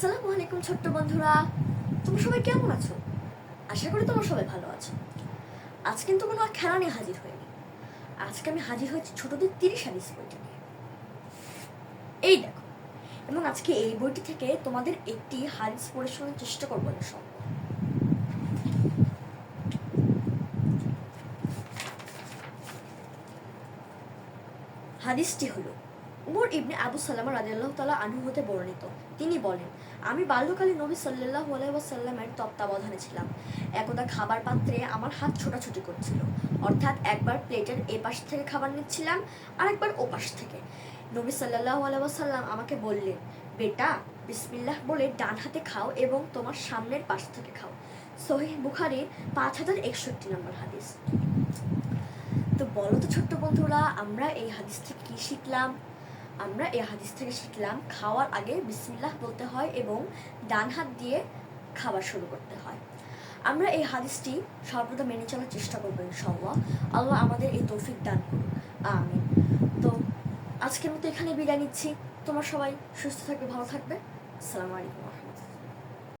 আসসালামু আলাইকুম ছোট্ট বন্ধুরা, তোমরা সবাই কেমন আছো? আশা করি তোমরা সবাই ভালো আছো। আজ কিন্তু কোনো খেলা নিয়ে হাজির হয়নি। আজকে আমি হাজির হয়েছি ছোটদের 30 হাদিস বইটি নিয়ে। এই দেখো, এবং আজকে এই বইটি থেকে তোমাদের একটি হাদিস পড়ে শোনার চেষ্টা করবো ইনশাআল্লাহ। হাদিসটি হলো উমর ইবনে আবু সালামা রাদিয়াল্লাহু তাআলা আনহু হতে বর্ণিত। তিনি বলেন, আমি বাল্যকালে নবী সাল্লাল্লাহু আলাইহি ওয়াসাল্লামের তত্ত্বাবধানে ছিলাম। একদা খাবার পাত্রে আমার হাত ছোটাছুটি করছিল, অর্থাৎ একবার প্লেটের এ পাশ থেকে খাবার নিচ্ছিলাম আর একবার ও পাশ থেকে। নবী সাল্লাল্লাহু আলাইহি ওয়াসাল্লাম আমাকে বললেন, বেটা, বিসমিল্লাহ বলে ডান হাতে খাও এবং তোমার সামনের পাশ থেকে খাও। সহিহ বুখারীর 5061 নম্বর হাদিস। তো বলো তো ছোট্ট বন্ধুরা, আমরা এই হাদিস থেকে কি শিখলাম? আমরা এই হাদিস থেকে শিখলাম খাওয়ার আগে বিসমিল্লাহ বলতে হয় এবং ডান হাত দিয়ে খাবার শুরু করতে হয়। আমরা এই হাদিসটি সর্বদা মেনে চলার চেষ্টা করবো ইনশাআল্লাহ। আল্লাহ আমাদের এই তৌফিক দান করুন, আমিন। তো আজকের মতো এখানে বিদায় নিচ্ছি। তোমরা সবাই সুস্থ থাকবে, ভালো থাকবে। আসসালামু আলাইকুম।